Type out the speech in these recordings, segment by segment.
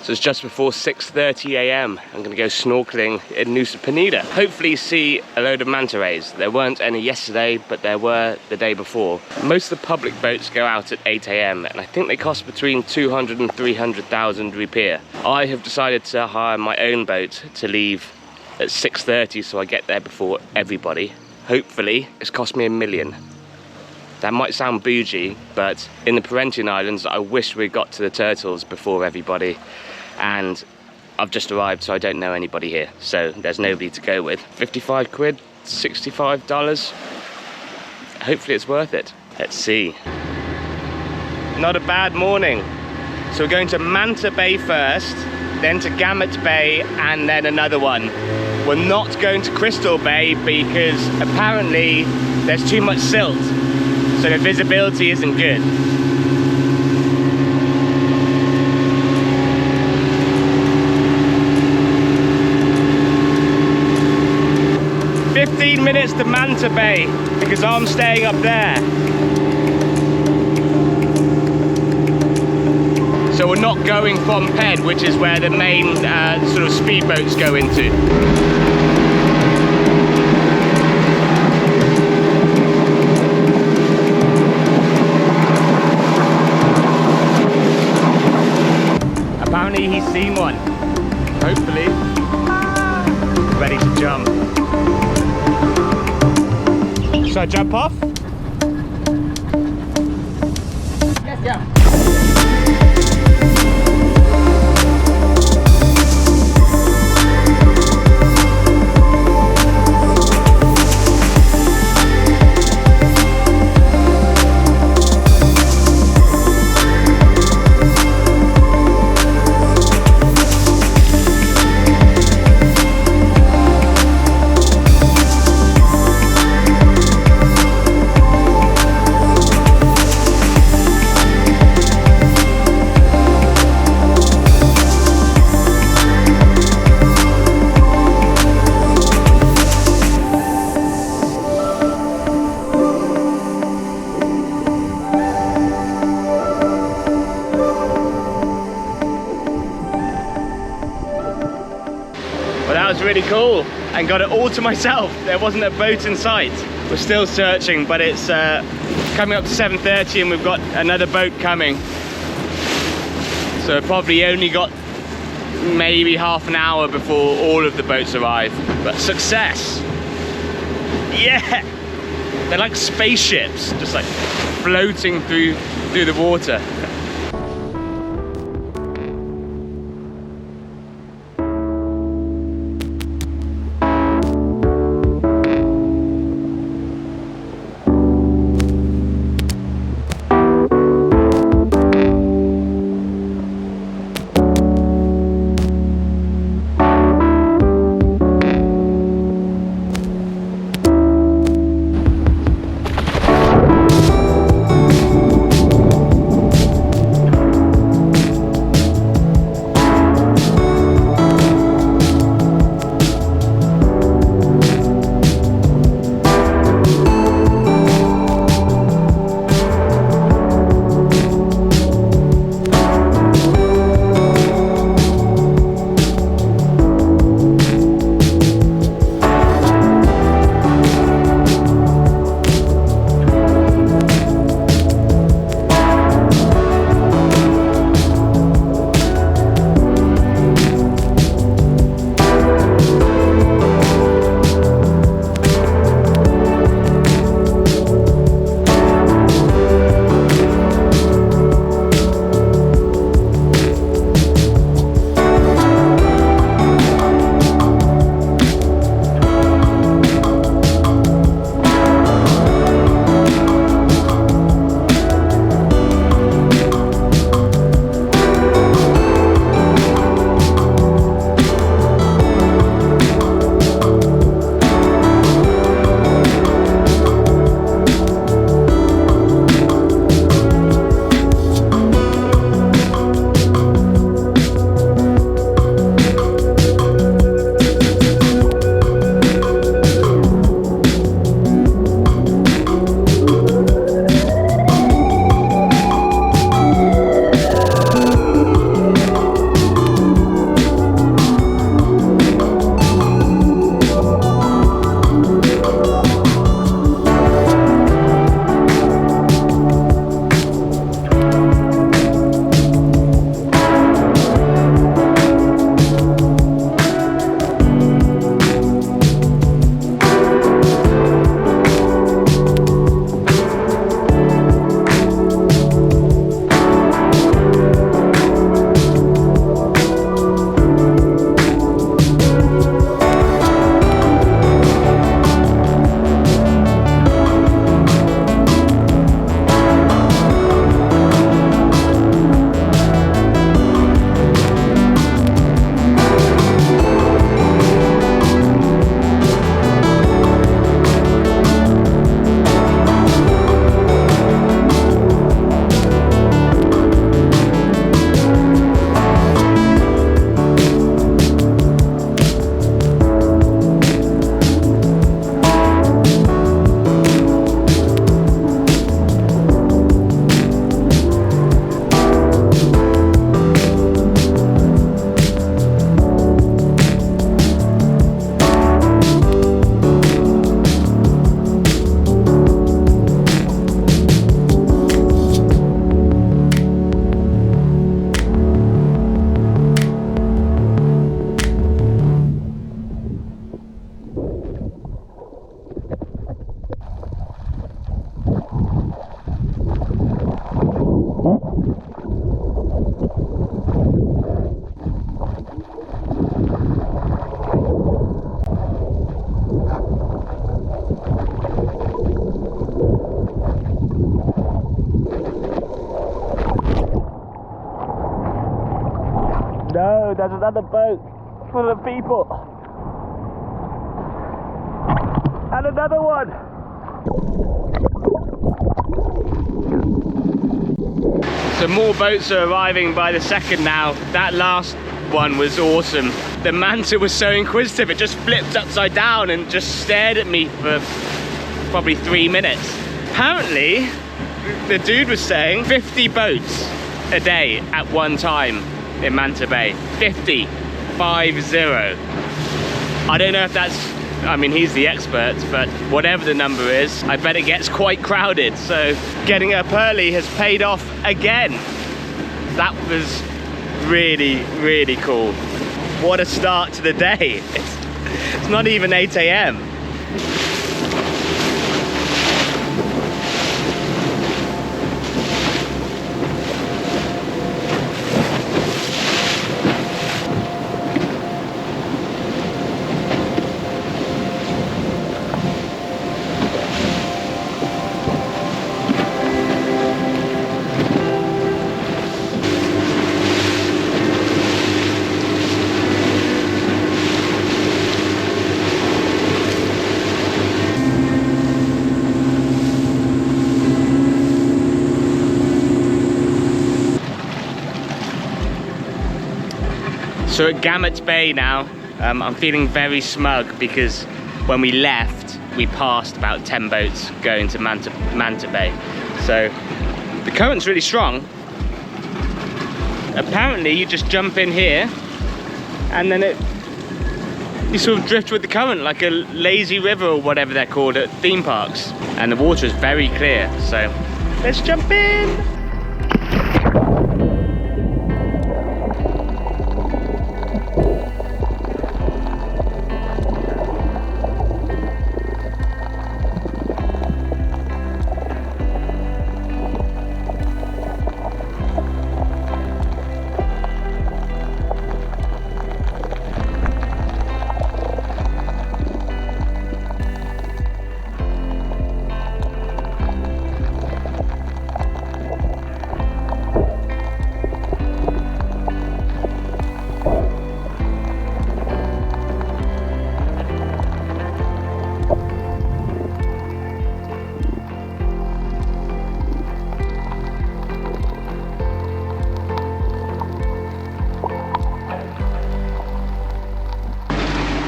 So it's just before 6:30 a.m. I'm going to go snorkeling in Nusa Penida. Hopefully see a load of Manta Rays. There weren't any yesterday, but there were the day before. Most of the public boats go out at 8 a.m. and I think they cost between 200 and 300,000 rupiah. I have decided to hire my own boat to leave at 6:30 so I get there before everybody. Hopefully, it's cost me $1 million. That might sound bougie, but in the Parentian Islands, I wish we got to the turtles before everybody. And I've just arrived, so I don't know anybody here. So there's nobody to go with. 55 quid, $65. Hopefully it's worth it. Let's see. Not a bad morning. So we're going to Manta Bay first, then to Gamat Bay, and then another one. We're not going to Crystal Bay because apparently there's too much silt. So the visibility isn't good. "15 minutes to Manta Bay because I'm staying up there." So we're not going from Ped, which is where the main sort of speedboats go into. Apparently he's seen one. Hopefully. Ready to jump. Should I jump off? Yes, yeah. That was really cool, and got it all to myself. There wasn't a boat in sight. We're still searching, but it's coming up to 7:30 and we've got another boat coming. So probably only got maybe half an hour before all of the boats arrive. But success! Yeah! They're like spaceships, just like floating through the water. no, there's another boat full of people. And another one. So more boats are arriving by the second now. That last one was awesome. The manta was so inquisitive, it just flipped upside down and just stared at me for probably 3 minutes. Apparently, the dude was saying 50 boats a day at one time in Manta Bay. 50. 50. I don't know if that's, I mean, he's the expert, but whatever the number is, I bet it gets quite crowded. So getting up early has paid off again. That was really, really cool. What a start to the day. It's not even 8 AM. So at Gamat Bay now, I'm feeling very smug because when we left, we passed about 10 boats going to Manta Bay. So the current's really strong. Apparently you just jump in here and then you sort of drift with the current like a lazy river or whatever they're called at theme parks. And the water is very clear, so let's jump in.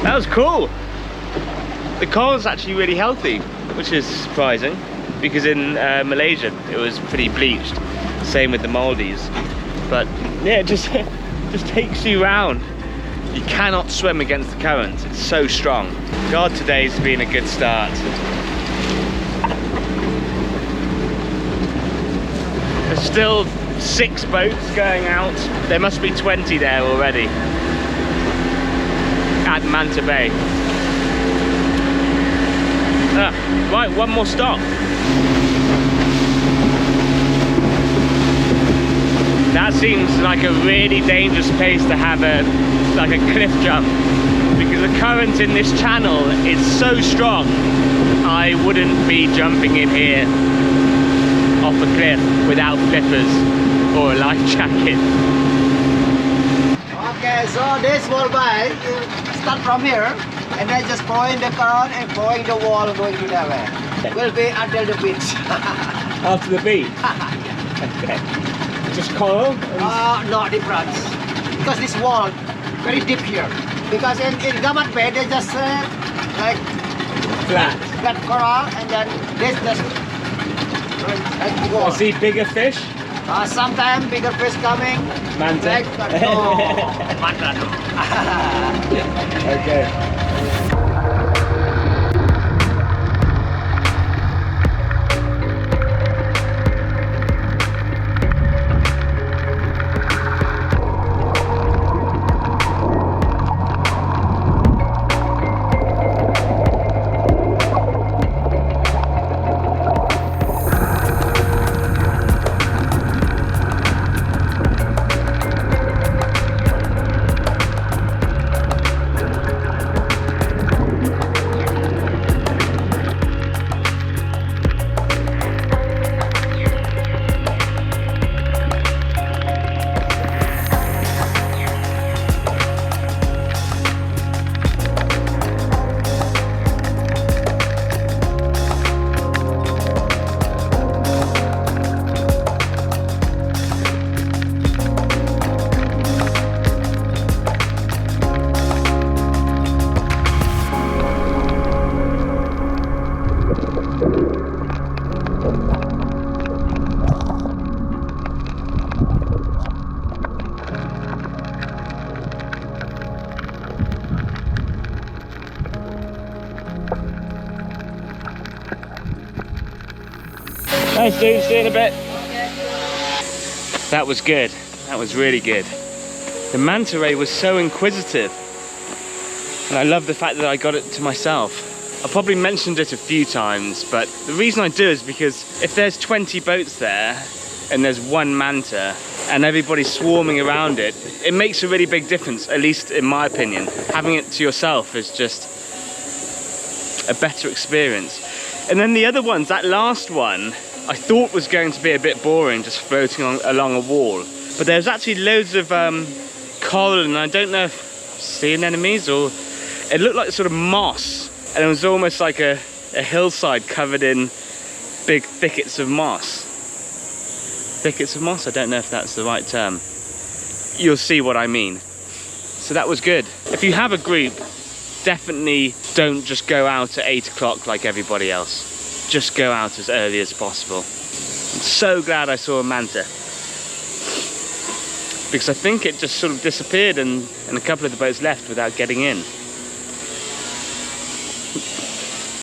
That was cool. The coral's actually really healthy, which is surprising because in Malaysia it was pretty bleached. Same with the Maldives. But yeah, it just takes you round. You cannot swim against the current. It's so strong. God, today's been a good start. There's still 6 boats going out. There must be 20 there already. At Manta Bay. Right, one more stop. That seems like a really dangerous place to have like a cliff jump, because the current in this channel is so strong. I wouldn't be jumping in here off a cliff without flippers or a life jacket. Okay, so this wall by, you start from here and then just point the current and point the wall going to that way. Will be until the beach. After the beach? Okay. Just coral? No difference. Because this wall very deep here. Because in Gamat Bay they just like flat coral, and then this just like wall. I see bigger fish. Sometimes bigger fish coming. Manta. Like, no, manta no. Okay. Thanks, dude. See you in a bit. That was good. That was really good. The Manta Ray was so inquisitive. And I love the fact that I got it to myself. I've probably mentioned it a few times, but the reason I do is because if there's 20 boats there and there's one manta and everybody's swarming around it, it makes a really big difference, at least in my opinion. Having it to yourself is just a better experience. And then the other ones, that last one, I thought was going to be a bit boring, just floating along a wall. But there's actually loads of coral, and I don't know if sea anemones or... It looked like sort of moss, and it was almost like a hillside covered in big thickets of moss. Thickets of moss? I don't know if that's the right term. You'll see what I mean. So that was good. If you have a group, definitely don't just go out at 8 o'clock like everybody else. Just go out as early as possible. I'm so glad I saw a manta, because I think it just sort of disappeared and a couple of the boats left without getting in.